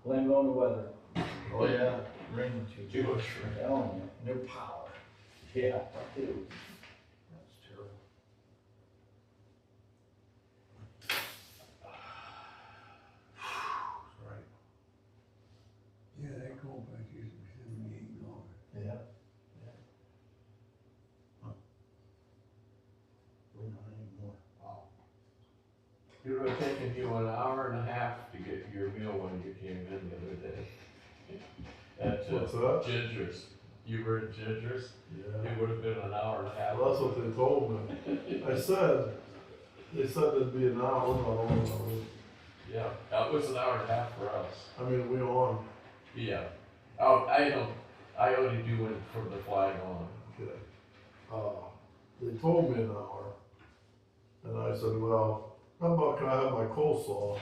Blame it on the weather. Oh, yeah, rain too much. Telling No power. you. Yeah, I do. That's terrible. Right. Yeah, that coal price used to be $78. Yeah. We're not anymore. Wow. It would have taken you an hour and a half to get your meal when you came in the other day. At What's that? Ginger's. You were at Ginger's? Yeah. It would have been an hour and a half. Well, that's what they told me. They said it'd be an hour, I don't know. Yeah, that was an hour and a half for us. I mean, we on. Yeah. Oh, I only do it from the flag on. Okay. They told me an hour. And I said, well, how about can I have my coleslaw?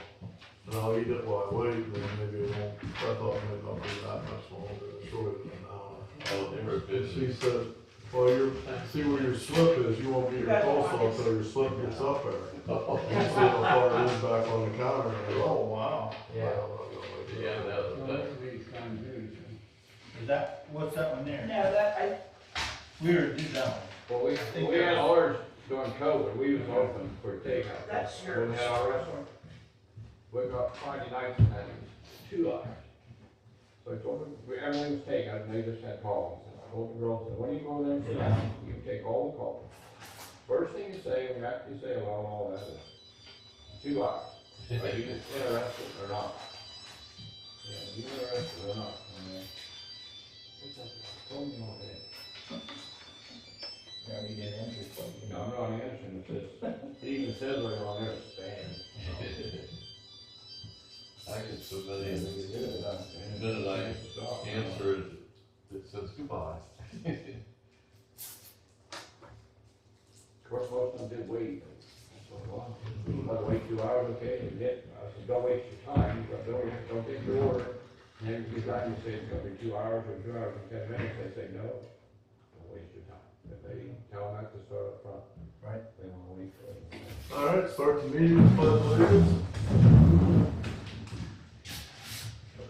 And I'll eat it while I wait, and then maybe it won't, I thought maybe I'll be that much longer, shorter than an hour. Oh, they were And busy. she said, well, see where your slip is, you won't get your coleslaw until your slip gets up there. And see how far it is back on the counter. And I go, Oh, wow. Yeah, Well, that, these kind of do, Is that, what's that one there? No, that, We were did that one. Well, we had ours during COVID, we was open for takeout. that's When yours. we had our restaurant, we got Friday nights and had 2 hours. So I told them, everything was takeout, and they just had calls. And I told the girls, when you go there and sit down, you can take all the calls. First thing you say, and after you say hello and all that is 2 hours. Are you interested or not? Yeah, you interested or not? What's that? Told me all day. Yeah, we did answer for you. No, I'm not answering, it says, it even says right on there, stand. I get so many, and the minute I answer it, it says goodbye. Of course, most of them did wait. So, well, you gotta wait 2 hours, okay, and yet, I said, don't waste your time, don't get your order. And every time you say it's gonna be 2 hours or 2 hours and 10 minutes, they say, no, don't waste your time. If they tell them that to start up front. Right. They wanna wait for it. All right, start the meeting, pledge allegiance.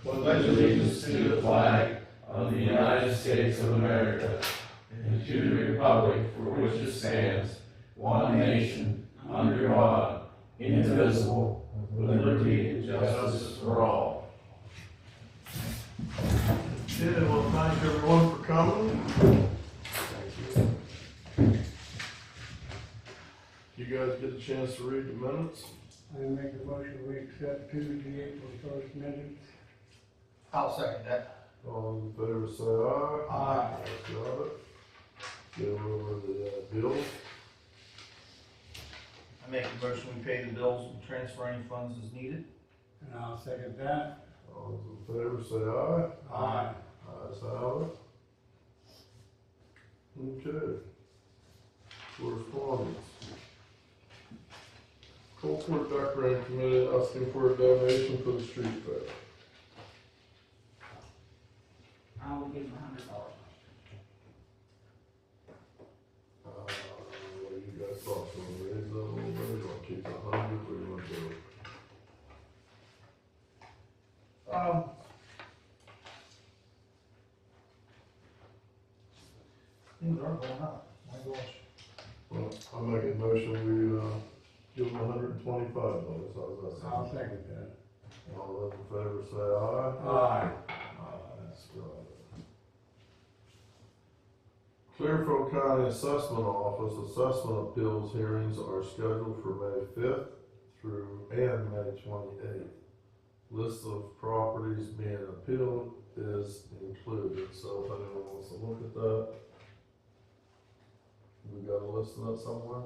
Pledge allegiance to the flag of the United States of America and to the republic for which it stands, one nation, under God, indivisible, with liberty and justice for all. Okay, well, thank everyone for coming. You guys get a chance to read the minutes? I make a motion we accept Tuesday, April 1st minutes. I'll second that. All in favor, say aye. Aye. Got it. Go over the bills. I make a motion we pay the bills and transfer any funds as needed. And I'll second that. All those in favor, say aye. Aye. Ayes have it. Okay. Correspondence. Coalport Decorating Committee asking for a donation for the street fair. I will give him $100. What do you guys thought? So raise that a little bit, or gonna keep it 100, or you want to do it? Things are going up, my gosh. Well, I'm making a motion, we, give them $125, how's that I'll sound? second that. All those in favor say aye. Aye. Ayes, got it. Clearfield County Assessment Office assessment appeals hearings are scheduled for May 5th through and May 28th. List of properties being appealed is included, so if anyone wants to look at that, we got a list of that somewhere?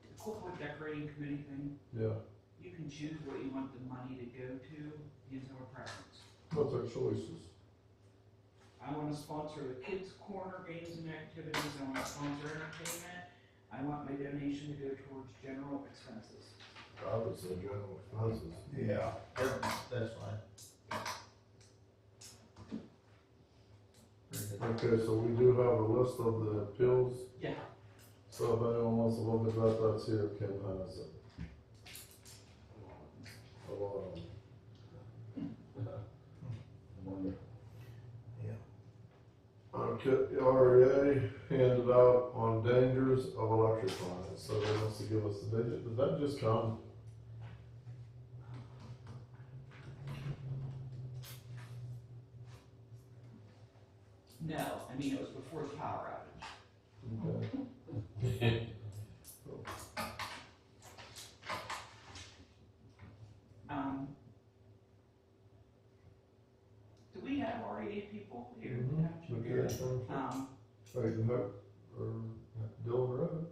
The corporate decorating committee thing, Yeah, you can choose what you want the money to go to, use our preference. what's our choices? I wanna sponsor the kids' corner games and activities, I wanna sponsor entertainment, I want my donation to go towards general expenses. I would say general expenses. Yeah. That's fine. Okay, so we do have a list of the appeals. Yeah. So if anyone wants to look at that, that's here, Kim has it. lot of them. Okay, REA handed out on dangers of electrifying, so they wants to give us the digit, did that just come? No, I mean, it was before the power outage. Okay. Do we have REA people here? Beccaria Township, right, in Hope, or Dillon Road.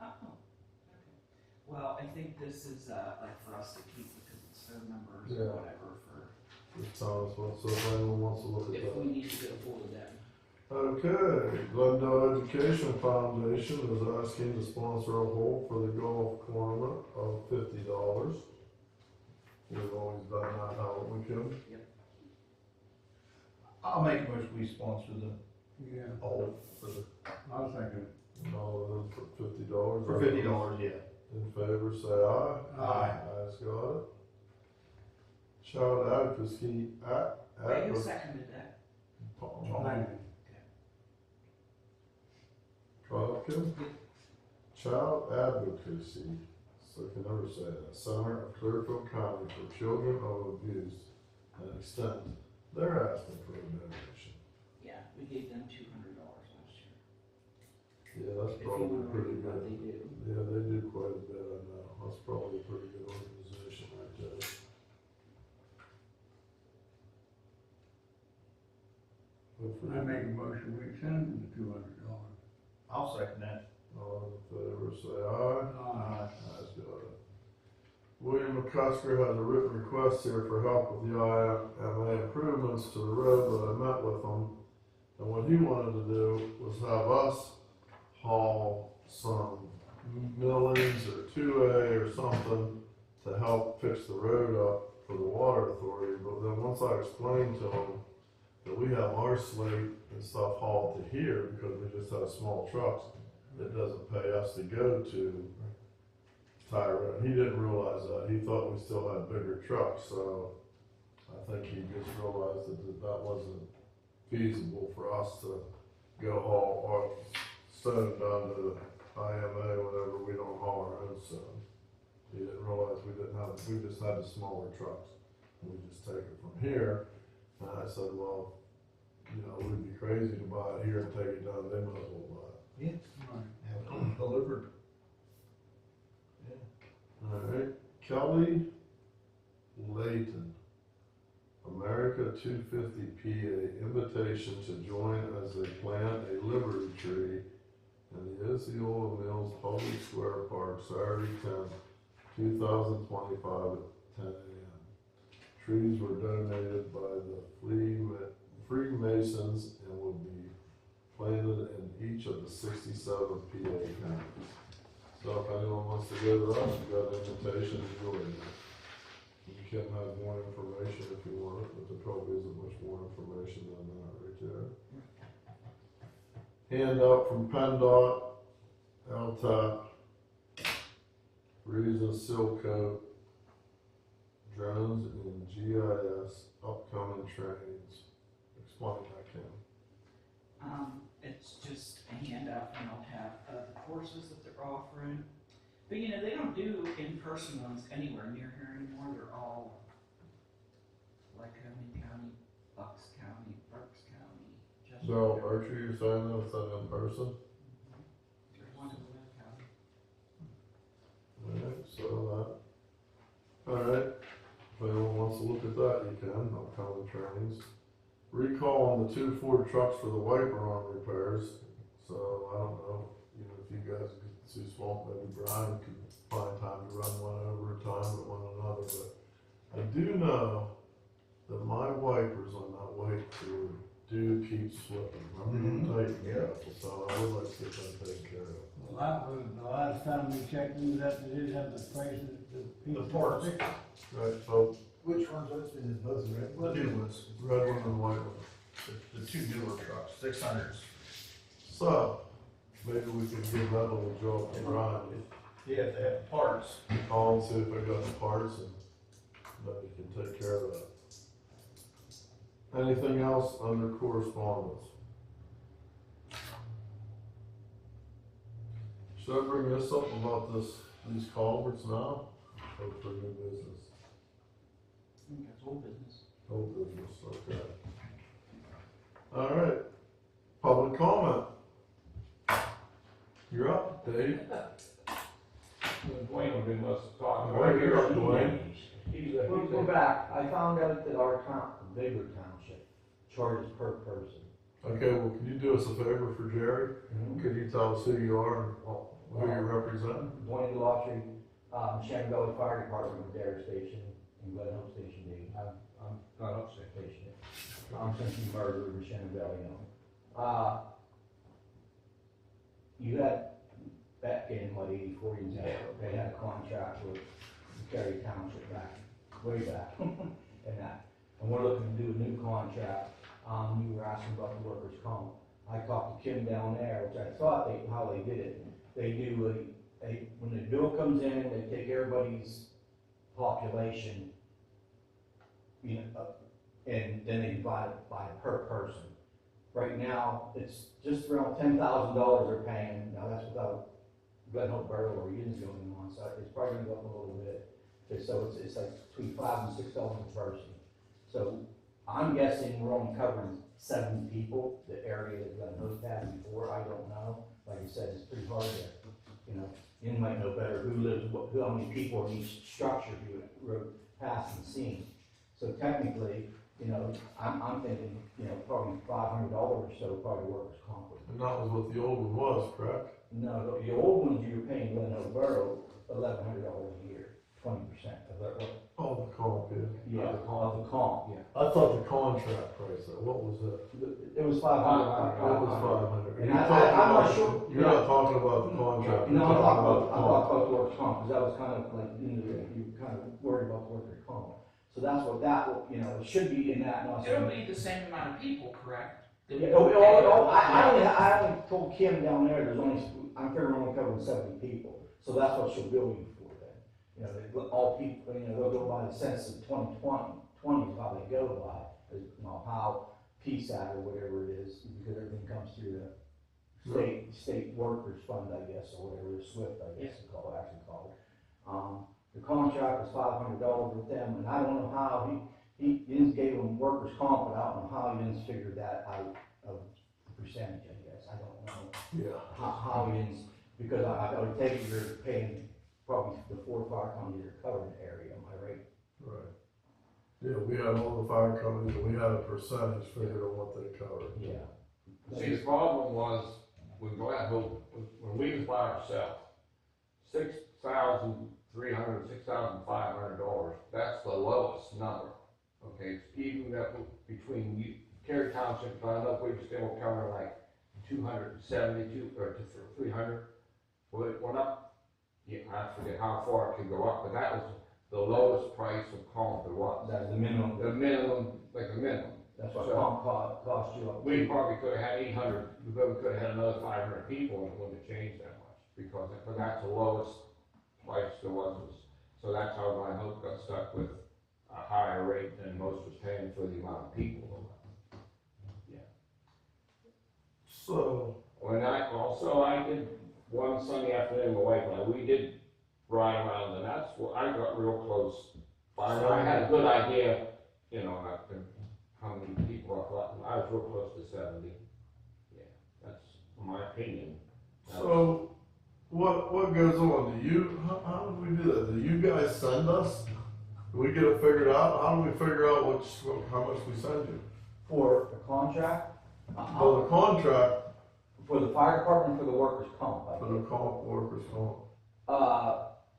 Oh, okay. Well, I think this is, like for us to keep because it's phone numbers Yeah. or whatever for, Just tell us what, so if anyone wants to look at if we that. need to get a hold of them. Okay, Glendale Education Foundation is asking to sponsor a hole for the golf tournament of $50. We've always done that, haven't we, Kim? I'll make a motion, we sponsor the Yeah, whole for the, I was thinking, No, for $50. for $50, yeah. In favor, say aye. Aye. Ayes got it. Child advocacy, Wait, who seconded that? thank you. Kim? Child advocacy, so I can never say that, Center of Clearfield County for Children of Abuse and Extent. They're asking for a donation. Yeah, we gave them $200 last year. Yeah, that's If you probably wanna pretty read what good. they do. Yeah, they do quite a bit, I know. That's probably a pretty good organization right there. Hopefully- I make a motion, we send them the $200. I'll second that. All in favor, say aye. Aye. Ayes got it. William McCusker has a written request here for help with the IMA improvements to the road, but I met with him. And what he wanted to do was have us haul some millings or 2A or something to help fix the road up for the water authority. But then once I explained to him that we have our slate and stuff hauled to here because we just have small trucks, it doesn't pay us to go to Tyrone. He didn't realize that. He thought we still had bigger trucks, so I think he just realized that wasn't feasible for us to go haul our stone down to IMA whenever we don't haul our own stone. He didn't realize we just had the smaller trucks. And we just take it from here. And I said, well, you know, we'd be crazy to buy it here and take it down. They might as well buy it. Right. Have it delivered. All right, Kelly Layton, America 250 PA, invitation to join as they plant a liberty tree in the Osceola Mills Public Square Park, Saturday 10th, 2025 at 10 a.m. Trees were donated by the Freemasons and will be planted in each of the 67 PA counties. So if anyone wants to go to that, you got an invitation to join it. You can have more information if you want it, but there probably isn't much more information than that right there. Handout from PennDOT, LTAP, Reason Silcoat, drones and GIS, upcoming trainings. Explain that, Kim. It's just a handout and they'll have the courses that they're offering. But you know, they don't do in-person ones anywhere near here anymore. They're all Lycoming County, Bucks County, Berks County, Chester. So, Archie, you're saying that it's not in person? There's one in Lynn County. Alright, so that, alright, if anyone wants to look at that, you can, upcoming trainings. Recall on the 2 Ford trucks for the wiper arm repairs, so I don't know, you know, if you guys get too small, maybe Brian could find time to run one over time with one another, but I do know that my wipers on that white Ford do keep slipping, remember them taking care of, so I would like to get that taken care of. Well, that was the last time we checked into that, they did have the prices, the pieces. parts. Right, so, Which ones are those? Those red The ones? new ones, red one and white one. the two newer trucks, 600s. So, maybe we can give that a little job to Brian. Yeah, they have parts. Call and see if they got the parts and then you can take care of that. Anything else under correspondence? Should I bring this up about these culverts now, or for new business? I think that's old business. Old business, okay. All right, public comment. You're up, Dave. Dwayne will do most of the talking. All right, you're up, Dwayne. We're back. I found out that our Beccaria Township charges per person. Okay, well, can you do us a favor for Jerry? Could you tell us who you are and who you represent? Dwayne Daughtry, Shannon Valley Fire Department, Dare Station, and Glen Hope Station D. I'm not upstate station. I'm thinking murder in Shannon Valley, you know. You had, back in what, 84 years ago, they had a contract with Beccaria Township way back, and we're looking to do a new contract. You were asking about the workers' comp. I talked to Kim down there, which I thought how they did it. They do when the bill comes in, they take everybody's population, you know, and then they divide it by per person. Right now, it's just around $10,000 they're paying. Now that's without Glen Hope Borough or Yins going on, so it's probably gonna go up a little bit. So it's like between $5 and $6 a person. So I'm guessing we're only covering 7 people, the area that Glen Hope had before. I don't know. Like I said, it's pretty hard to, you know, you might know better who lives, how many people in each structure you rode past and seen. So technically, you know, I'm thinking, you know, probably $500 or so, probably workers' comp. And that was what the old one was, correct? No, the old ones you're paying Glen Hope Borough $1,100 a year, 20% of that. Oh, the comp, yeah. Yeah, of the comp, yeah. I thought the contract price, what was it? It was $500. That was 500. And I'm not sure. You're not talking about the contract. No, you're I'm talking about the comp. the workers' comp, because that was kind of like, you know, you kind of worried about the workers' comp. So that's what you know, it should be in that, not. It'll be the same amount of people, correct? Yeah, I only told Kim down there, I'm figuring we're only covering 70 people, so that's what she'll bill you for then. You know, all people, you know, they'll go by the census of 2020 is how they go by, you know, how PSAT or whatever it is, because everything comes through the state workers fund, I guess, or whatever, SWIFT, I guess they call it. The contract was $500 with them, and I don't know how he gave them workers' comp, but I don't know how he didn't figure that out of the percentage, I guess. I don't know Yeah. how he didn't, because I would take it you're paying probably the 4 fire companies that are covering the area, am I right? Right. Yeah, we had all the fire companies, and we had a percentage figured on what they covered. Yeah. See, the problem was, with Glen Hope, when we was by ourselves, $6,500, that's the lowest number, okay? Even that between Beccaria Township and Glen Hope, we were still covering like 272 or 300. Well, it went up, yeah, I forget how far it could go up, but that was the lowest price of comp there was. That's the minimum. The minimum, like the minimum. That's what So, comp cost you up. we probably could have had 800, we probably could have had another 500 people, and it wouldn't have changed that much, because, but that's the lowest price there was. So that's how Glen Hope got stuck with a higher rate than most was paying for the amount of people. So, When I did one Sunday afternoon, my wife and I, we did ride around, and that's where I got real close. I had a good idea, you know, how many people I thought, I was real close to 70. Yeah, that's my opinion. so what goes on? How do we do that? Do you guys send us? Do we get it figured out? How do we figure out how much we send you? For the contract? For the contract, For the fire department, for the workers' comp, I for think. the comp, workers' comp.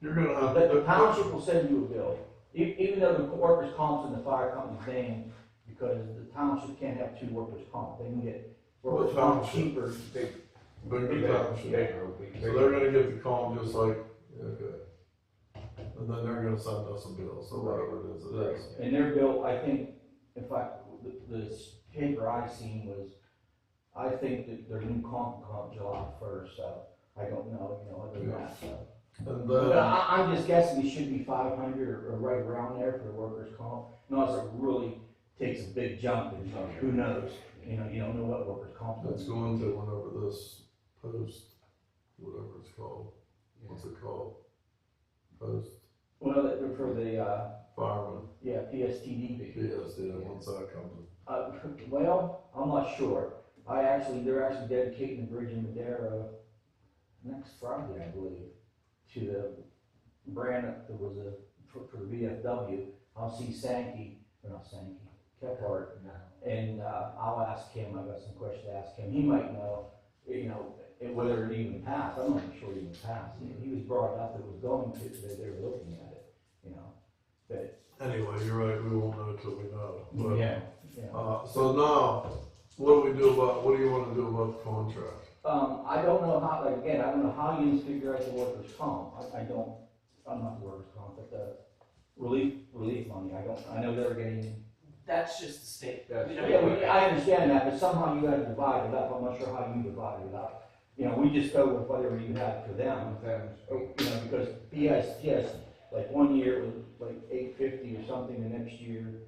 You're The gonna have to. township will send you a bill, even though the workers' comp's in the fire company's name, because the township can't have 2 workers' comp. They can get workers' comp township? cheaper. Bigger township. So they're gonna get the comp just like, okay. And then they're gonna send us a bill, so whatever it is. And their bill, I think, in fact, the paper I seen was, I think that their new comp July 1st, so I don't know, you know, other than that, so. And But then, I'm just guessing it should be 500 or right around there for the workers' comp, unless it really takes a big jump, and who knows? You know, you don't know what workers' comp it's is. going to whenever this post, whatever it's called, what's it called? Post Well, for the, fireman, yeah, PSTD. yes, yeah, once that comes. Well, I'm not sure. They're actually dedicating the bridge in Madera next Friday, I believe, to the brand that was for the VFW. I'll see Kephart, and I'll ask him. I've got some questions to ask him. He might know, whether it even passed. I'm not sure it even passed. He was brought up that it was going to, that they were looking at it, but. Anyway, you're right, we won't know till we know. But, Yeah. so now, what do you wanna do about the contract? I don't know how, like, again, I don't know how you figure out the workers' comp. I'm not the workers' comp, but the relief money, I know they're getting. That's just the state. That's- We don't- Yeah, I understand that, but somehow you gotta divide it up. I'm not sure how you divide it up. We just go with whatever you have for them. Because PS, like 1 year it was like 850 or something, the next year,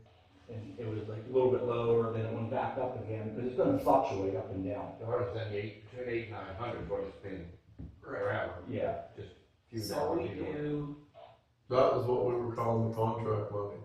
and it was like a little bit lower, then it went back up again, because it's gonna fluctuate up and down. Ours then between 800 and 900 what it's been forever. Yeah. Just a few So dollars. we do, That was what we were calling the contract money.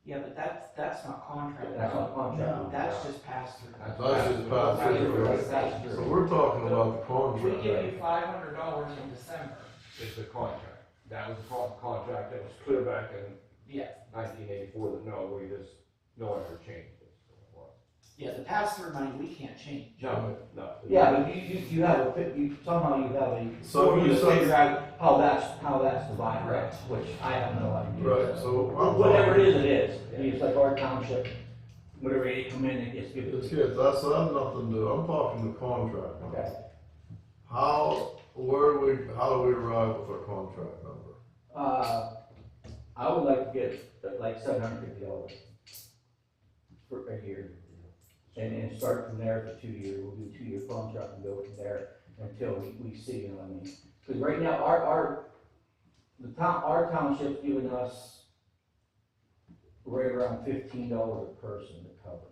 yeah, but that's not contract. That's not contract. That's just pass through. That's just passed through, right? That's So true. we're talking about the We contract. give you $500 in December. It's the contract. That was the contract that was clear back in Yeah, 1984 that no one ever changed it. So it was. yeah, the pass-through money, we can't change. No. Yeah, but you have somehow you have a, So formula you to said- figure out how that's divided, Right. which I have no idea. Right, so I'm Whatever talking, it is. It's like our township, whatever they come in, it gets given. it's kids, that's nothing to do, I'm talking the contract money. Okay. How do we arrive with our contract number? I would like to get like $750 for a year. And start from there for 2 years. We'll do a 2-year contract and go from there until we see, Because right now, our township's giving us right around $15 a person to cover.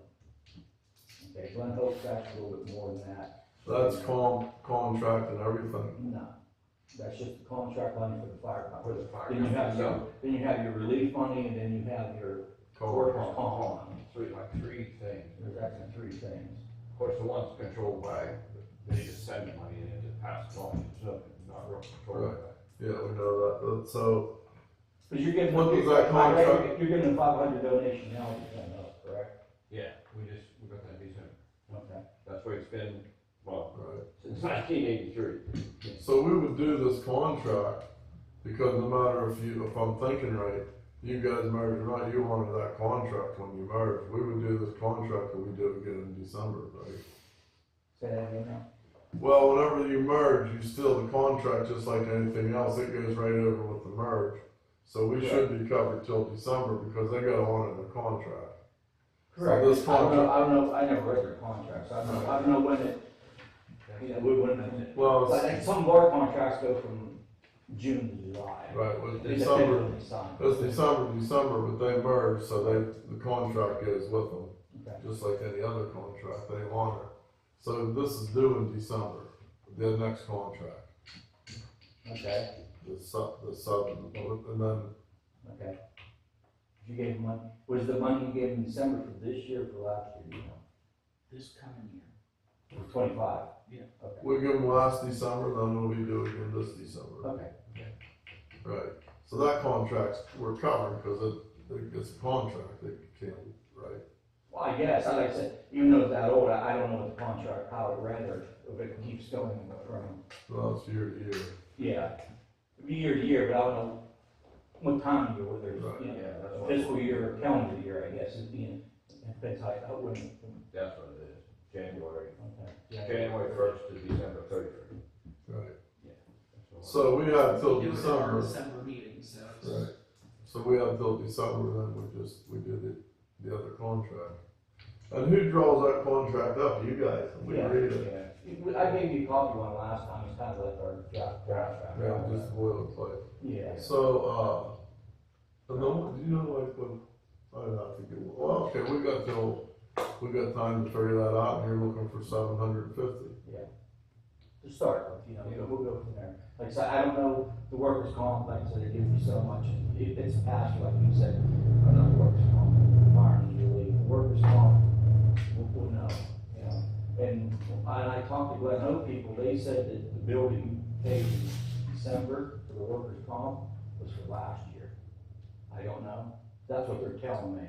Okay, Glen Hope's actually a little bit more than that. That's contract and everything. No, that's just the contract money for the fire For company. the fire. Then you have your relief money, and then you have your workers' comp money. Three things. There's actually 3 things. Of course, the one's controlled by, they just send the money and just pass it on. It's not real controlled by that. Yeah, we know that, so, Because you're getting, What does that contract- you're getting a 500 donation now, correct? Yeah, we got that December. Okay. That's where it's been, well, right. since 1983. So we would do this contract, because no matter if I'm thinking right, you guys merged, right, you wanted that contract when you merged, we would do this contract that we do again in December, right? Say that again now? Well, whenever you merge, you still, the contract, just like anything else, it goes right over with the merge. So we should be covered till December, because they gotta honor the contract. Correct. So this I don't know, I never read their contracts, I don't know when it, Well, but like some of our contracts go from June to July. right, with It December, depends when they sign. it's December, but they merge, so the contract goes with them. Okay. Just like any other contract, they honor. So this is due in December, the next contract, Okay, the seventh, and then, okay. You gave money, was the money you gave in December for this year or for last year, This coming year. For 25? Yeah. Okay, we give them last December, then we'll be doing it this December. okay. Right, so that contract's, we're covered, because it's a contract, they can't, right? Well, I guess, like I said, even though it's that old, I don't know what the contract, how it read, or if it keeps going from, Well, it's year to year. yeah, year to year, but I don't know what time of year, whether it's, Right. that's what- fiscal year or calendar year, I guess, is being, it depends how, when, That's what it is, January. okay. January 1st to December 31st. Right. That's what- So we had till We do it in our December, December meeting, so. it's- right, so we had till December, then we did the other contract. And who draws that contract up? You guys, we Yeah, read it. I gave you a copy one last time, it's kind of like our draft. Yeah, just boilerplate. Yeah. So, and then, do you know, like, when, I don't know, I think it, well, okay, we got time to figure that out, and you're looking for 750. To start with, we'll go from there. Like I said, I don't know the workers' comp, like I said, they give you so much, it's a pass, like you said, another workers' comp, firemen, usually, workers' comp, we'll know, And I talked to Glen Oak people, they said that the bill that you paid in December for the workers' comp was for last year. I don't know, that's what they're telling me.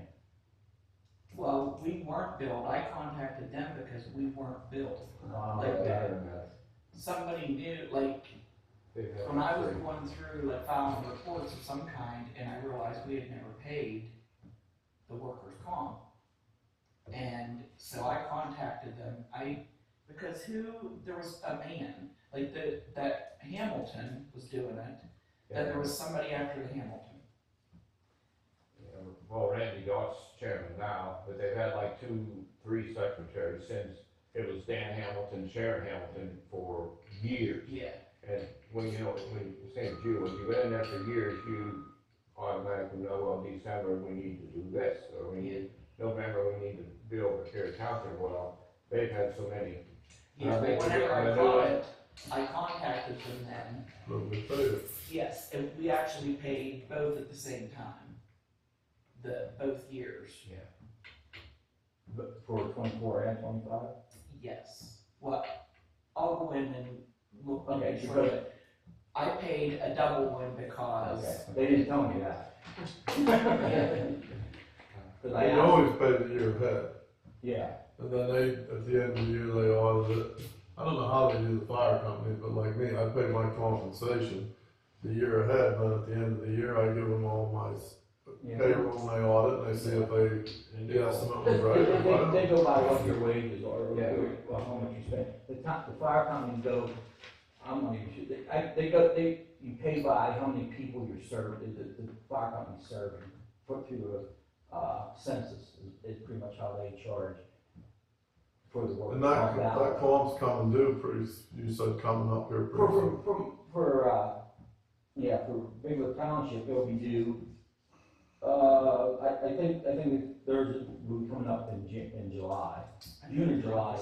Well, we weren't billed, I contacted them because we weren't billed. Like Somebody knew, like, when I was going through, like, filing reports of some kind, and I realized we had never paid the workers' comp. And so I contacted them, because there was a man, like, that Hamilton was doing it, that there was somebody after the Hamilton. Well, Randy Dott's chairman now, but they've had like 2-3 secretaries since it was Dan Hamilton, Sharon Hamilton for years. Yeah. And when same as you, when you've been in there for years, you automatically know, well, December, we need to do this, or November, we need to build Beccaria Township. Well, they've had so many. Yeah, but whenever I caught it, I contacted them then. But we paid it. Yes, and we actually paid both at the same time. Both years. Yeah. But for 24 and 25? Yes. Well, I'll go in and look, Okay, make sure because- that I paid a double one because. Okay, they didn't tell me that. Cause I We asked, always pay the year ahead, yeah, and then at the end of the year, they audit it. I don't know how they do the fire companies, but like me, I pay my compensation the year ahead, but at the end of the year, I give them all my yeah. payroll, and they audit, and they see if the estimate was right or They whatever. go by what your wages are, or Yeah. well, how much you spend. The fire companies go, I'm not even sure, you pay by how many people you're serving, the fire company's serving, put through a census is pretty much how they charge for the work. And that comp's coming due you said coming up here pretty soon. For Bigler Township, it'll be due, I think theirs will be coming up in July, June or July.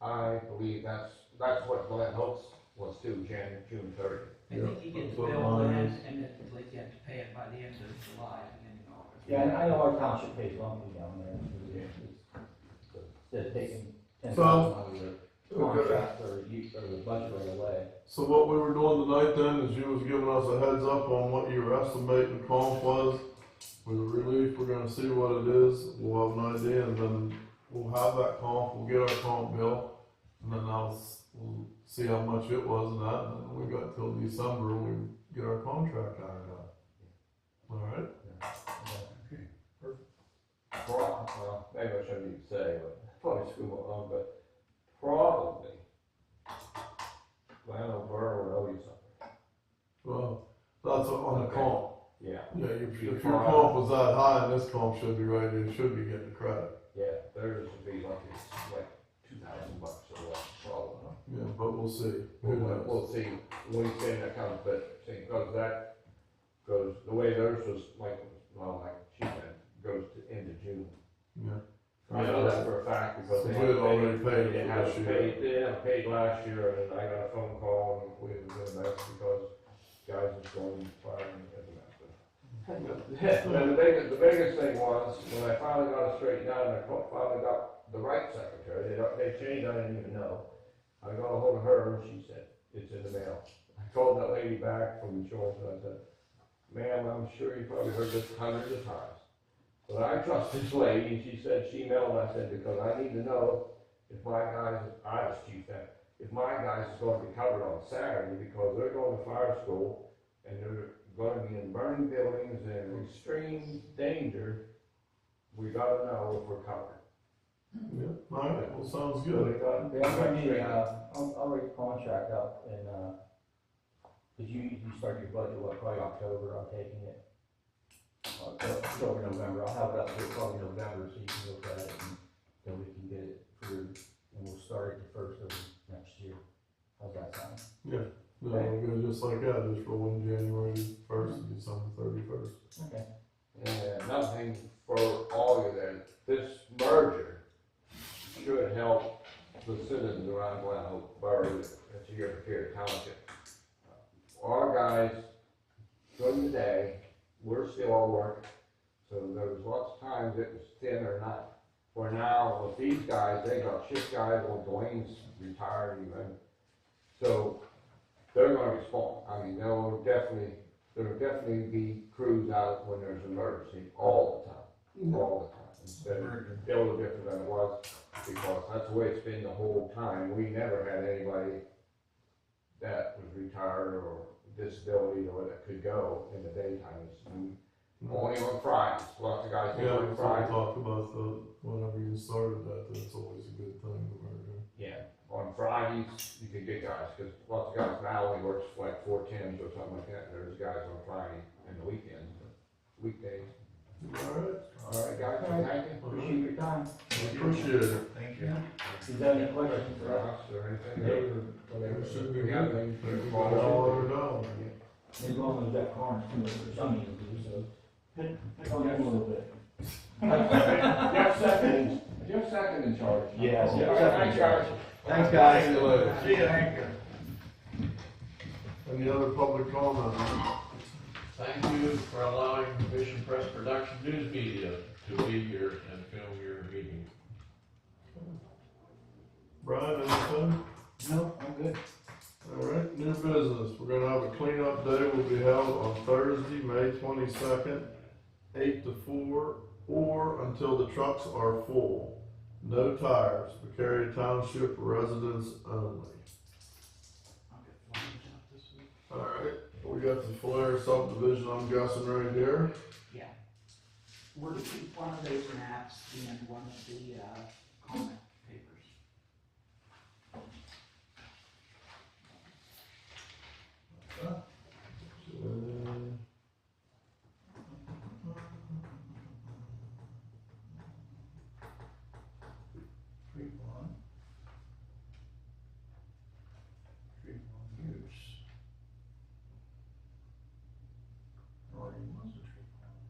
I believe that's what Glen Oaks was due, June 30th. I think you get that's the what bill mine then, is. and then like you have to pay it by the end of July, beginning of August. Yeah, and I know our township pays monthly down there, instead of taking $10,000 So- out of the Okay. contract or the budget right away. So what we were doing tonight then is you was giving us a heads up on what your estimating comp was. With the relief, we're gonna see what it is, we'll have an idea, and then we'll have that comp, we'll get our comp bill, and then we'll see how much it was and that, and then we got till December, and we get our contract ironed out. Alright? Well, maybe I shouldn't even say, but probably screw along, but probably Glen Oak Borough would owe you something. Well, that's on the comp. Yeah. Yeah, if your comp was that high, and this comp should be right, it should be getting credit. Yeah, theirs would be like $2,000 or less, probably. Yeah, but we'll see. Who knows? We'll see, when we see that comes, but see, because that goes, the way theirs was like she said, goes to end of June. Yeah. I know that for a fact because So we had already paid they for hadn't this year. paid, they hadn't paid last year, and I got a phone call, and we were doing that because guys was going firing and everything. And the biggest thing was, when I finally got it straightened out, and I finally got the right secretary, they changed, I didn't even know. I got a hold of her, and she said, it's in the mail. I called that lady back from insurance, and I said, ma'am, I'm sure you probably heard this hundreds of times. But I trust this lady, and she said she mailed, I said, because I need to know if my guys, I was chief then, if my guys is going to be covered on Saturday, because they're going to fire school, and they're going to be in burning buildings and extreme danger, we gotta know if we're covered. Yeah, alright, well, sounds So good. they got- Yeah, I'm gonna need, I'll write the contract up and, cause you start your budget, probably October, I'm taking it. October, November, I'll have it up here probably November, so you can look at it and then we can get it through, and we'll start it the 1st of So it goes just like that, just rolling January 1st to December 31st. Okay. And another thing for all of you then, this merger should help the citizens around Glen Oak Borough, that's here in Beccaria Township. Our guys, during the day, we're still all working, so there was lots of times it was thin or not. For now, with these guys, they got shift guys, or Dwayne's retired even, so they're gonna respond. I mean, there'll definitely be crews out when there's an emergency all the time, all the time. Instead of, a little different than it was, because that's the way it's been the whole time. We never had anybody that was retired or disability or that could go in the daytime. It's only on Fridays, lots of guys Yeah, go on we Fridays. talked about whenever you started that's always a good thing, the merger. Yeah, on Fridays, you can get guys, because lots of guys now only works like 4 10s or something like that. There's guys on Friday and the weekends, but weekdays. All right, guys, thank you. Appreciate your time. We appreciate it. Thank you. Is that any questions For for us? us or anything? Dave or whatever? It should be We got good. things Thank to you follow. guys all let her know. As long as that corner's too much for some of you, so. Pick on them a little bit. Jeff second in charge. Yes, All Jeff right, second in thanks, charge. guys. Thanks, guys. See you later. See you, thank you. Any other public comment? Thank you for allowing Vision Press Production News Media to be here and film your meeting. Brian, anything? No, I'm good. All right, new business. We're gonna have a cleanup day will be held on Thursday, May 22nd, 8 to 4, or until the trucks are full. No tires, Beccaria Township residents only. I'll get flyers out this week. All right, we got the Flair subdivision, I'm guessing right here. Yeah. We're to keep one of those maps and one of the, comment papers. Tree lawn. Tree lawn use. Already was a tree lawn.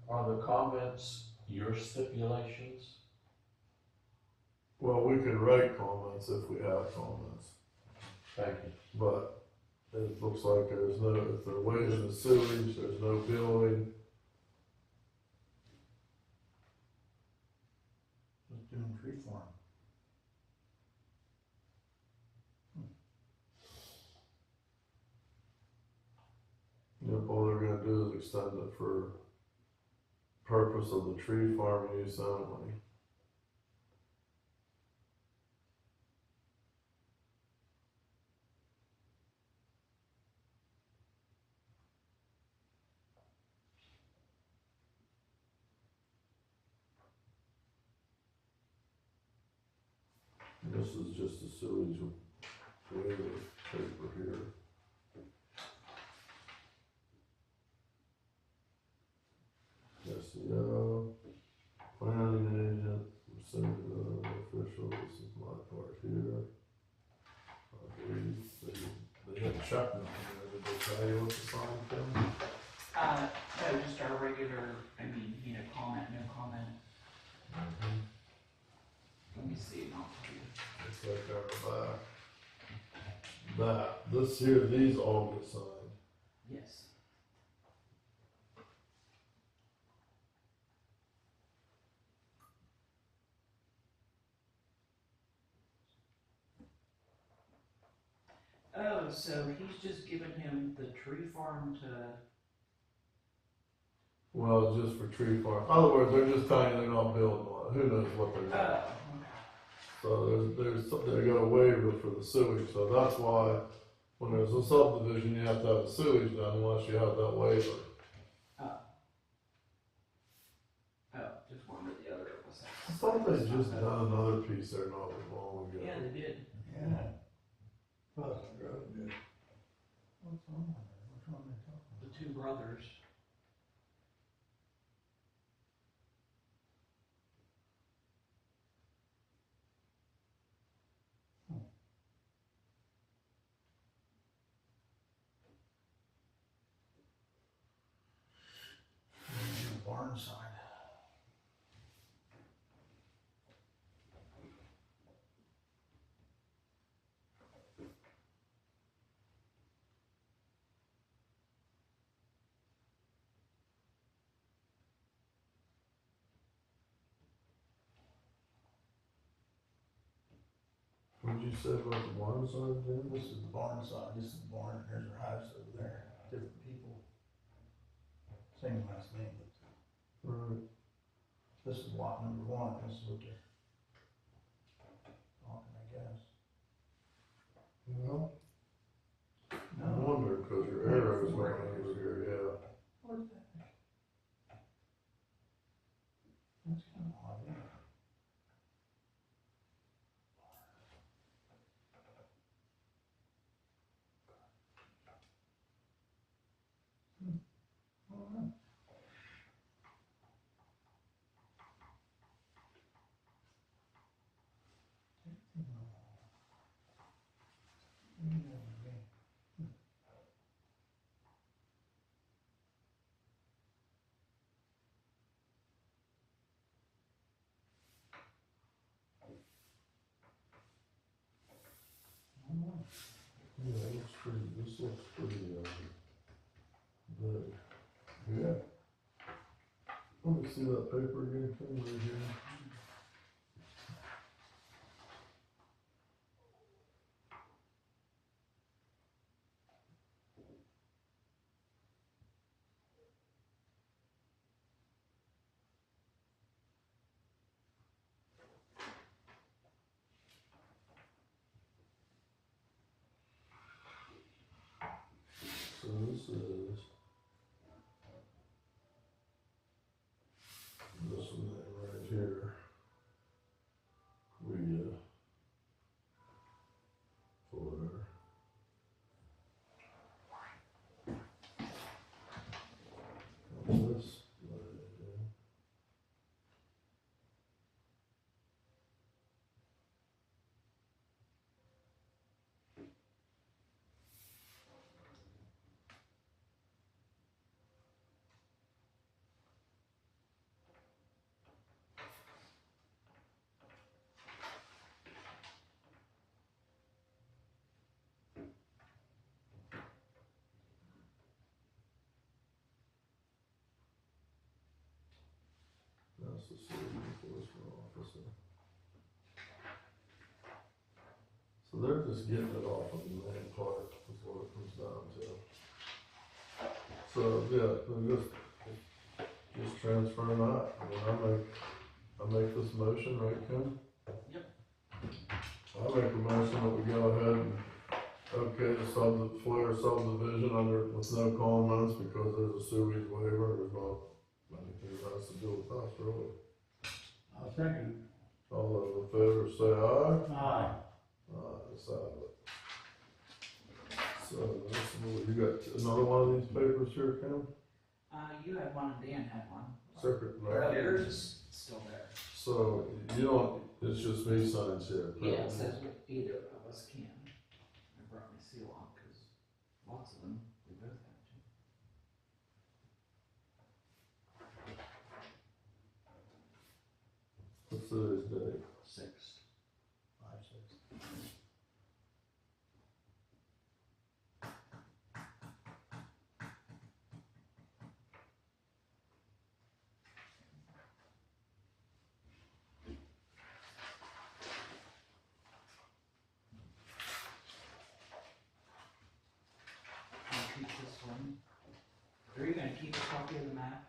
Are the comments your stipulations? Well, we can write comments if we have comments, Thank you. but it looks like there's no, if they're waiting the sewage, there's no building. Just doing tree farm. Yep, all they're gonna do is extend it for purpose of the tree farm use only. This is just the sewage waiver paper here. SEO, planning agent, official, this is my part here. I believe they had a check on there, did they tell you what to sign for? No, just our regular, comment, no comment. Let me see, I'll tell you. It's like our back. This here, these all get signed. Yes. Oh, so he's just giving him the tree farm to, Well, it's just for tree farm. In other words, they're just telling you they're not building on it. Who knows what they're doing? okay. So they got a waiver for the sewage, so that's why when there's a subdivision, you have to have the sewage done unless you have that waiver. Oh, just wondered the other was. thought they just done another piece there not long ago. Yeah, they did. Yeah. Pleasant Road, yeah. What's on there? Which one are they talking The two brothers. The barn side. What'd you say about the barn side, Jim? This is the barn side, this is the barn, there's their house over there, different people. Same last name, but Right. this is lot number one, this is what they're talking, I guess. Well, I wonder, cause your arrow's going over here, yeah. What's that? That's kind of odd, yeah. I don't know. Yeah, it looks pretty, this looks pretty, good. Yeah. Let me see that paper again, Tim, right here. So this is this one right here. For this, that's the city enforcement officer. So they're just getting it off of the main part, is what it comes down to. So, yeah, they're just transferring that, I mean, I make this motion, right, Kim? Yep. I make a motion that we go ahead and, okay, the Flair subdivision under, with no comments, because there's a sewage waiver, there's not anything that has to do with us, really. I'll second. All those in favor say aye. Aye. Let's have it. So, you got another one of these papers here, Kim? You had one and Dan had one. Separate, Or right? theirs is still there. So, you don't, it's just me signing here. Yeah, it says either of us can. I brought my seal on, cause lots of them, we both have to. What's today's date? 6. 5, 6. I'll keep this one. Are you gonna keep a copy of the map?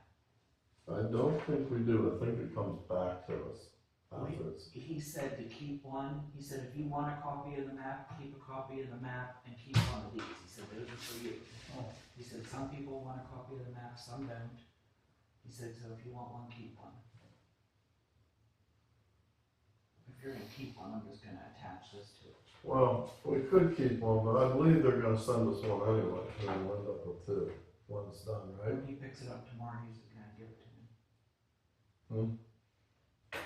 I don't think we do, I think it comes back to us after it's, He said to keep one, he said if you want a copy of the map, keep a copy of the map and keep one of these. He said those are for you. He said some people want a copy of the map, some don't. He said, so if you want one, keep one. if you're gonna keep one, I'm just gonna attach this to it. Well, we could keep one, but I believe they're gonna send us one anyway, and we'll end up with two, when it's done, right? When he picks it up tomorrow, he's gonna give it to me. Hmm?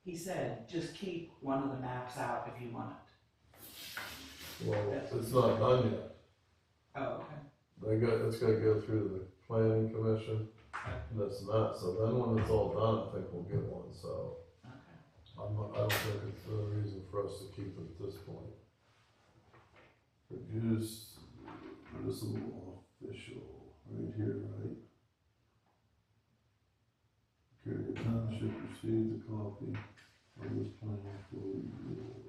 He said, just keep one of the maps out if you want it. Well, it's not done yet. Oh, okay. It's gotta go through the planning commission, and it's not, so then when it's all done, I think we'll get one, so. Okay. I don't think it's a reason for us to keep it at this point. Produce, municipal official, right here, right? Beccaria Township received a copy of this plan for review.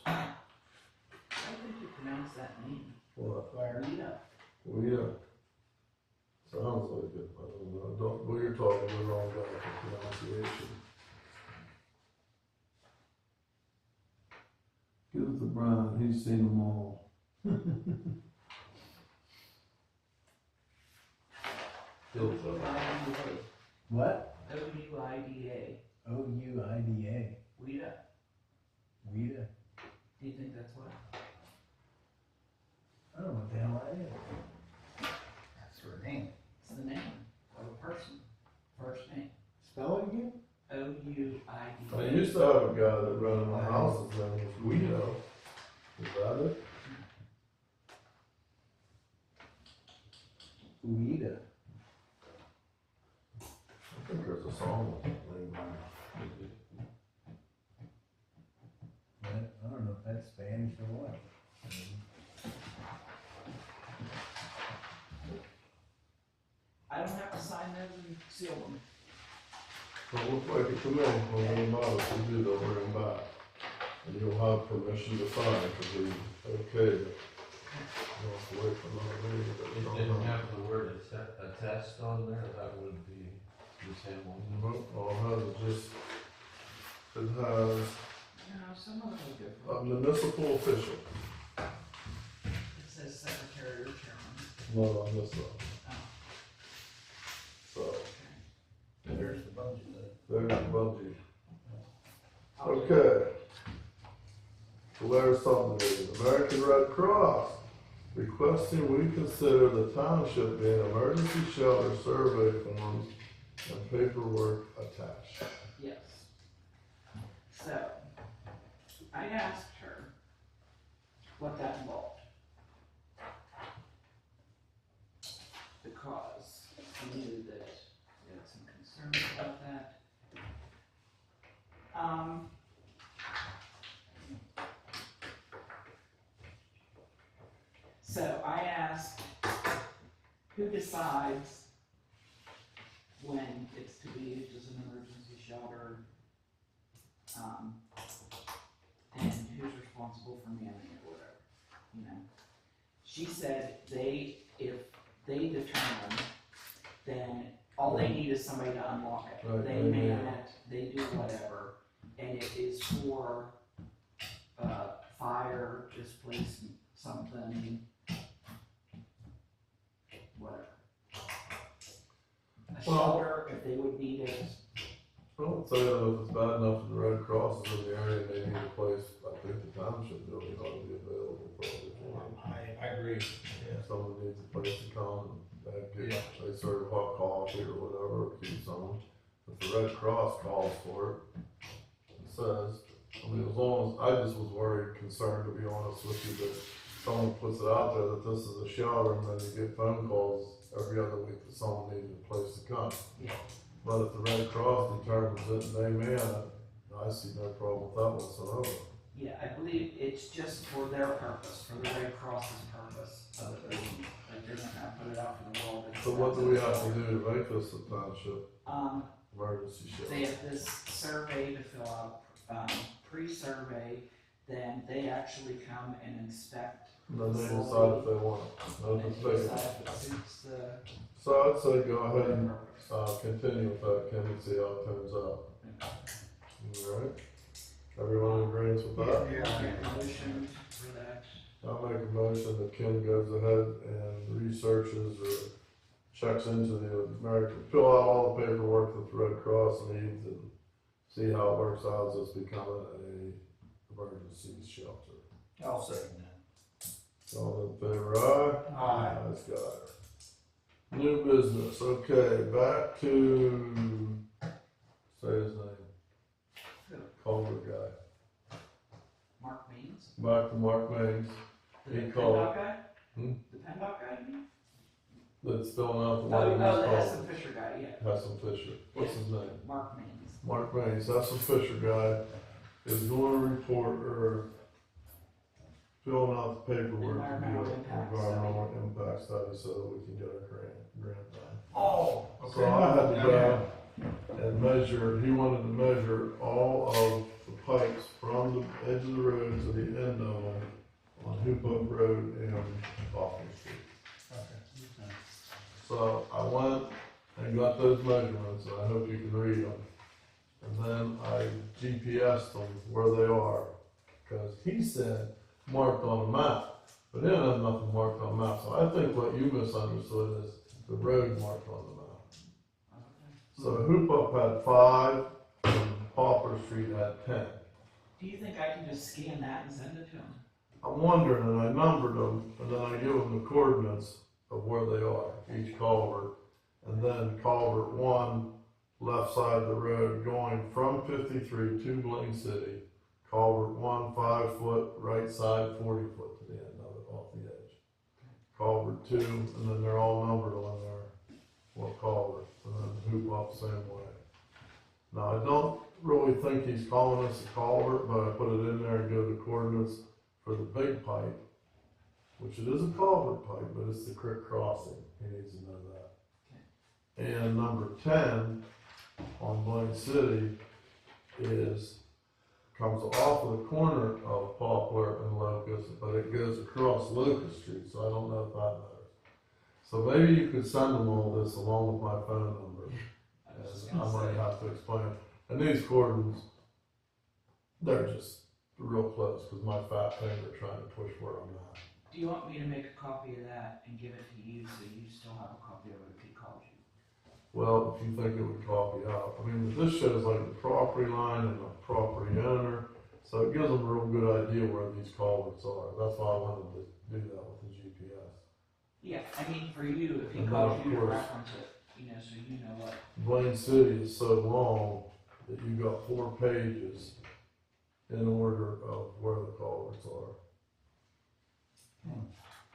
How did you pronounce that name? What? Clarita. Well, yeah. Sounds like it, I don't know, well, you're talking the wrong guy for pronunciation. Give it to Brian, he's seen them all. O-U-I-D-A. What? O-U-I-D-A. O-U-I-D-A. Wida. Rita? Do you think that's what? I don't know what the hell that is. That's her name. It's the name of a person. First name. Spell it again? O-U-I-D-A. I used to have a guy that ran my house, his name was Guido. Is that it? Rita. I think there's a song with that name on it. I don't know if that's Spanish or what. I don't have to sign those and seal them. Well, it looks like it to me, when they bought it, they do, they'll bring them back. And you'll have permission to sign, because we, okay, but you don't have to wait for another meeting, but we It don't didn't have. have the word attest on there, that would be the same one. Nope, all it has is just, it has No, some of them are different. a municipal official, It says secretary or chairman. not on this one. Oh, So, okay. There's the budget. there's the budget. Okay. Blair subdivision, American Red Cross, requesting we consider the township being emergency shelter survey forms and paperwork attached. Yes. So, I asked her what that involved. Because I knew that we had some concerns about that. So I asked, who decides when it's to be used as an emergency shelter? And who's responsible for manning it or whatever, you know? She said if they determine, then all they need is somebody to unlock it. Right, They right, man right. it, they do whatever, and it is for, fire, displacement, something, whatever. A Well- shelter, if they would need it, I would say that if it's bad enough and the Red Cross is in the area and they need a place, I think the township building ought to be available probably for them. I agree. If someone needs a place to come and they serve hot coffee or whatever, or keep someone. If the Red Cross calls for it, it says, I mean, as long as, I just was worried, concerned, to be honest with you, that someone puts it out there that this is a shelter and then you get phone calls every other week that someone needs a place to come. Yeah. But if the Red Cross determines it and they man it, I see no problem with that whatsoever. yeah, I believe it's just for their purpose, for the Red Cross's purpose, other than, like, they're not gonna put it out for the world. So what do we have to do to make this a township emergency They shelter? have this survey to fill out, pre-survey, then they actually come and inspect. And then they decide if they want it. No, And just take decide it. if it suits the So I'd say go ahead and, purpose. continue with that, Kim, and see how it turns out. Alright? Everyone in agreement with that? Yeah, motion for that. I'll make a motion that Ken goes ahead and researches or checks into the American, fill out all the paperwork that the Red Cross needs and see how it works out as it's becoming a emergency shelter. I'll second that. All in favor, aye? Aye. Ayes, got it. New business, okay, back to, say his name. Culver guy. Mark Means? Back to Mark Mays. The He called. PennDOT guy? Hmm? The PennDOT guy, you mean? That's filling out the Oh, one the he's Hudson called. Fisher guy, yeah. Hassan Fisher. What's his name? Mark Means. Mark Mays, Hassan Fisher guy, is going to report or filling out the paperwork to do Environmental an impact environmental impact study so that we can get our grant done. Oh, So I had to go and measure, he wanted to measure all of the pipes from the edge of the road to the end of them on Hoop Up Road and Hoffman Street. So I went and got those measurements, and I hope you can read them. And then I GPSed them where they are, because he said marked on the map, but they don't have nothing marked on the map. So I think what you misunderstood is the road marked on the map. So Hoop Up had 5, and Poplar Street had 10. Do you think I can just scan that and send it to him? I'm wondering, and I numbered them, and then I give them the coordinates of where they are, each culvert. And then culvert 1, left side of the road, going from 53 to Blaine City. Culvert 1, 5 foot, right side, 40 foot to the end of it, off the edge. Culvert 2, and then they're all numbered on there, what culvert, and then Hoop Up the same way. Now, I don't really think he's calling us a culvert, but I put it in there and give the coordinates for the big pipe, which it is a culvert pipe, but it's the creek crossing, he needs to know that. And number 10 on Blaine City comes off of the corner of Poplar and Locust, but it goes across Locust Street, so I don't know if that matters. So maybe you could send them all this along with my phone number, and I might have to explain. And these coordinates, they're just real close, because my fat finger trying to push where I'm at. Do you want me to make a copy of that and give it to you so you still have a copy of it if he calls you? Well, if you think it would copy out, I mean, this shows like the property line and the property owner, so it gives them a real good idea where these culverts are. That's why I wanted to do that with the GPS. Yeah, I mean, for you, if he And calls then, you of to course- reference it, you know, so you know what. Blaine City is so long that you got 4 pages in order of where the culverts are.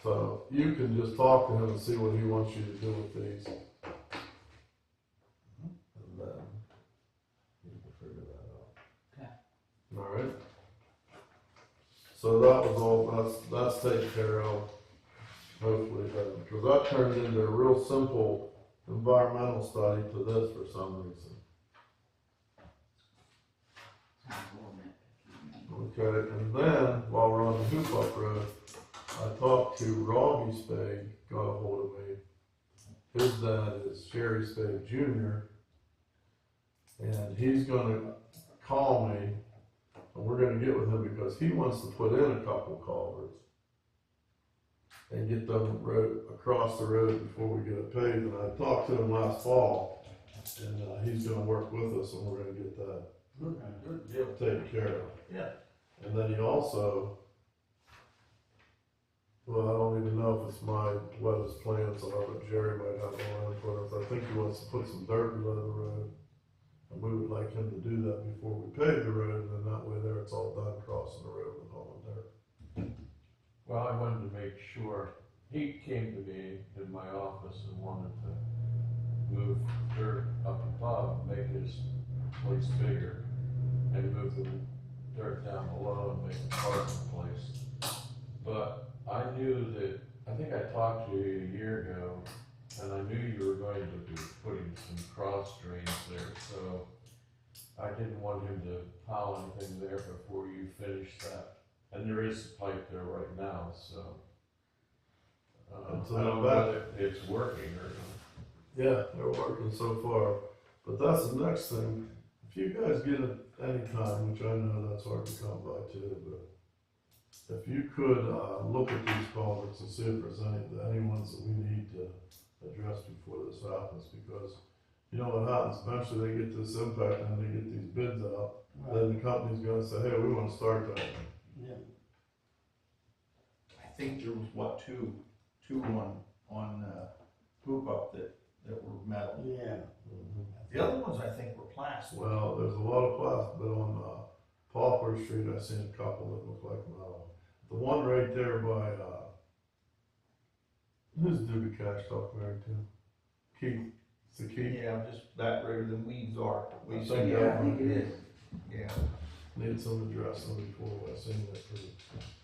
So you can just talk to him and see what he wants you to do with these. And then you can figure that out. Okay. All right. So that was all, that's taken care of. Hopefully, because that turned into a real simple environmental study to this for some reason. Sounds a little nitpicky. Okay, and then while we're on the Hoop Up Road, I talked to Robbie Spade, got a hold of me. His dad is Sherry Spade Jr., and he's gonna call me, and we're gonna get with him because he wants to put in a couple culverts and get them across the road before we get it paved. And I talked to him last fall, and he's gonna work with us, and we're gonna get that Good deal. taken care of. Yeah. And then he also, well, I don't even know if it's what his plans are, but Jerry might have more input. I think he wants to put some dirt below the road. And we would like him to do that before we pave the road, and then that way there it's all done crossing the road with all the dirt. Well, I wanted to make sure, he came to me in my office and wanted to move dirt up above, make his place bigger, and move the dirt down below and make a parking place. But I knew that, I think I talked to you a year ago, and I knew you were going to be putting some cross drains there, so I didn't want him to pile anything there before you finished that. And there is a pipe there right now, so. I don't know whether it's working or not. Yeah, they're working so far. But that's the next thing. If you guys get it anytime, which I know that's hard to come by too, but if you could, look at these culverts and see if there's any ones that we need to address before this happens, because you know what happens, eventually they get this impact and they get these bids out, then the company's gonna say, hey, we wanna start that. Yeah. I think there was what, two on hoop up that were metal. Yeah. The other ones I think were plastic. Well, there's a lot of plastic, but on, Poplar Street, I've seen a couple that look like metal. The one right there by, who's Doobie Cash talk married to? Keith, it's the Keith. Yeah, just that bigger than weeds are. I Weeds. think Yeah, I think it is. Yeah. Need some addressing before I seen that for you.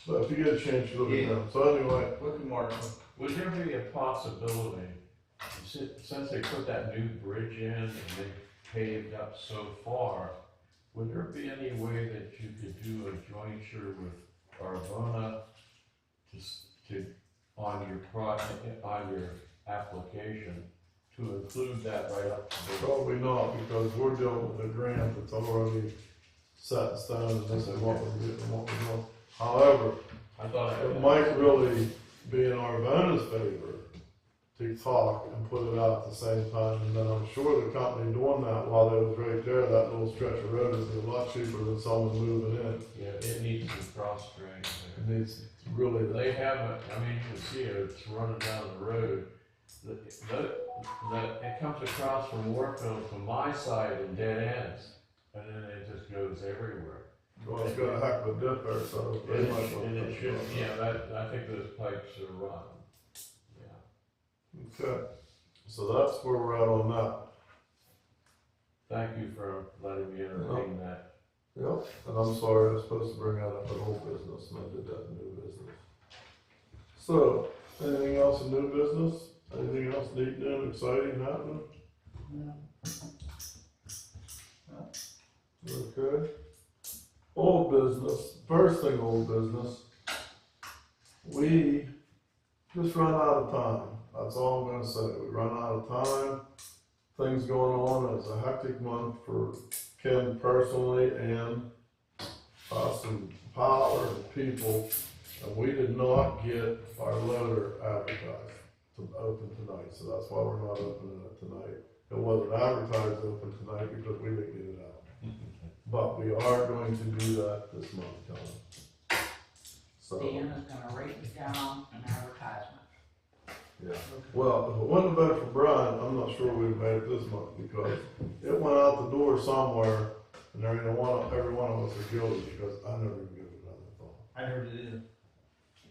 But if you get a chance, you look at them. So anyway, Look at Mark. Would there be a possibility, since they put that new bridge in and they paved up so far, would there be any way that you could do a jointure with Arvona on your project, on your application, to include that right up to the. probably not, because we're dealing with a grant that's already set in stone, and this is what we're getting, and what we're doing. However, I thought it might really be in Arvona's favor to talk and put it out at the same time, and then I'm sure the company doing that while they was right there, that little stretch of road would be a lot cheaper than someone moving in. Yeah, it needs some cross drain It there. needs really, They haven't, I mean, you can see it, it's running down the road. It comes across from Warfield to my side in dead ends, and then it just goes everywhere. well, it's got a heck of a dip there, so they And might want it to. should, yeah, I think those pipes are rotten. Yeah. Okay, so that's where we're at on that. Thank you for letting me entertain that. Yep, and I'm sorry, I was supposed to bring that up in old business, and I did that in new business. So, anything else in new business? Anything else neat, new, and exciting happening? Okay. Old business, first thing old business, we just run out of time. That's all I'm gonna say. We run out of time. Things going on. It's a hectic month for Kim personally and us and Power and people. And we did not get our loader advertised to open tonight, so that's why we're not opening it tonight. It wasn't advertised open tonight because we didn't get it out. But we are going to do that this month, Tom. So, Dan is gonna write down an advertisement. yeah. Well, if it wouldn't have been for Brian, I'm not sure we'd have made it this month because it went out the door somewhere and there ain't every one of us are guilty because I never even give it another thought. I heard it is.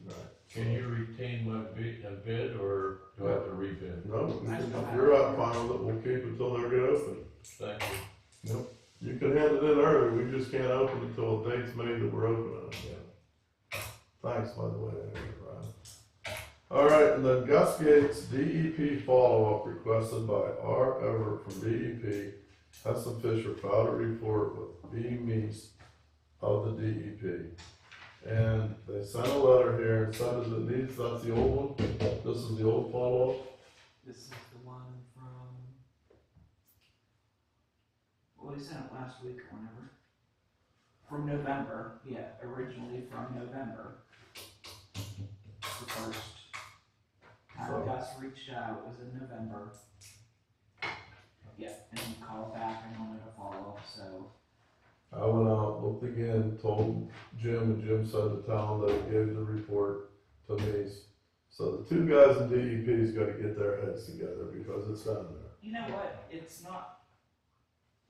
Right. Can you retain my bid, or do I have to rebid? No, if you're out fine with it, we'll keep it till they get open. Thank you. You can hand it in early, we just can't open it till a date's made that we're opening it. Thanks, by the way, anyway, Brian. All right, and then Gus Gates, DEP follow-up requested by R. Everett from DEP. Heston Fisher filed a report with B. Meese of the DEP. And they sent a letter here and said, that's the old one? This is the old follow-up? This is the one from, well, he sent it last week or whenever. From November, yeah, originally from November. The first time Gus reached out was in November. Yeah, and he called back and wanted a follow-up, so. I went out, looked again, told Jim, and Jim said to tell him that he gave the report to me. So the two guys in DEP's gotta get their heads together because it's down there. You know what, it's not,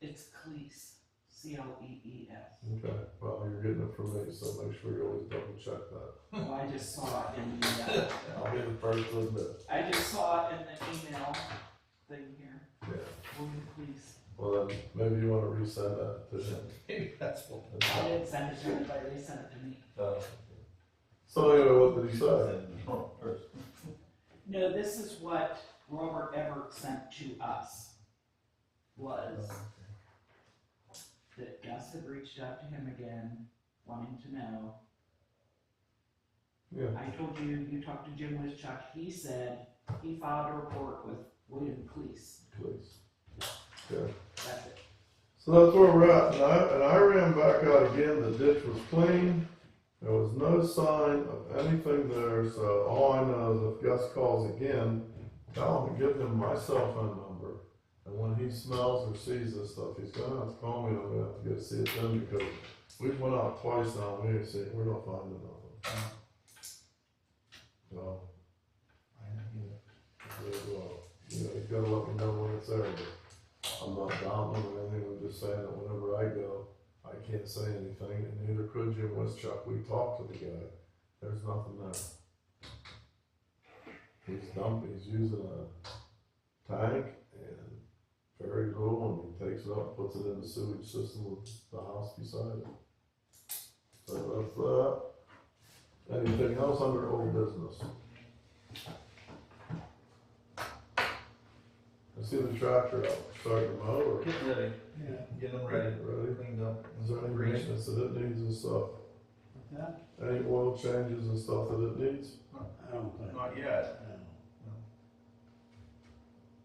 it's Cleese, C-L-E-E-S. Okay, well, you're getting it from me, so make sure you always double check that. Well, I just saw it in the, I'll be the first to admit. I just saw it in the email thing here. Yeah. William Cleese. Well, then, maybe you wanna resend that to him. Maybe that's what. I didn't send it to anybody, they sent it to me. So anyway, what did he say? No, this is what Robert Everett sent to us, was that Gus had reached out to him again, wanting to know. Yeah, I told you, you talked to Jim Wischuk, he said he filed a report with William Cleese. please. Okay. That's it. So that's where we're at, and I ran back out again, the ditch was clean, There was no sign of anything there, so all I know is if Gus calls again, tell him to give him my cell phone number. And when he smells or sees this stuff, he's gonna have to call me, and I'm gonna have to go see it then, because we went out twice now, we ain't seen, we're not finding nothing. So, you know, you gotta let me know when it's there, but I'm not doubting or anything, I'm just saying that whenever I go, I can't say anything, and neither could Jim Wischuk. We talked to the guy, there's nothing there. He's using a tank and very little, and he takes it up, puts it in the sewage system with the house beside it. So that's that. Anything else under old business? I see the tractor out, starting to mow, or? Getting ready, Yeah. getting them ready, Ready? cleaned up. Is there any maintenance that it needs and stuff? What's that? Any oil changes and stuff that it needs? I don't think. Not yet.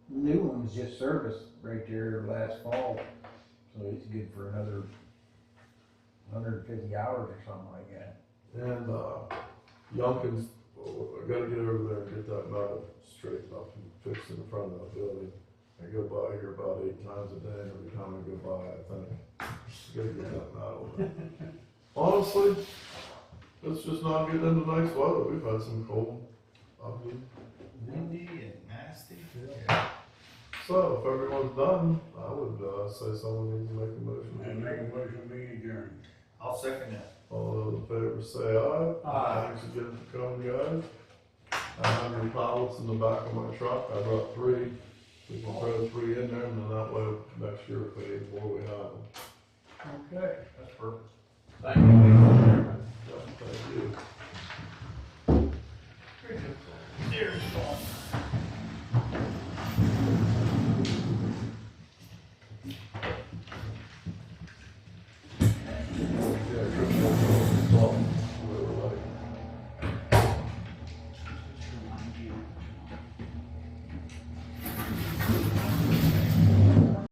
The new one was just serviced right there last fall, so it's good for another 150 hours or something like that. And, Youngkin's, I gotta get over there and get that metal straightened up and fixed in the front of that building. I go by here about 8 times a day, and every time I go by, I think, I gotta get that metal. Honestly, it's just not getting into nice weather. We've had some cold, ugly. Windy and nasty. So if everyone's done, I would, say someone needs to make a motion. And make a motion, we adjourn. I'll second that. All those in favor say aye. Aye. Thanks again for coming, guys. I have your pallets in the back of my truck. I brought 3. We can throw 3 in there, and then that way, next year, if we need more, we have them. Okay. That's perfect. Thank you, Mr. Chairman. Thank you. There's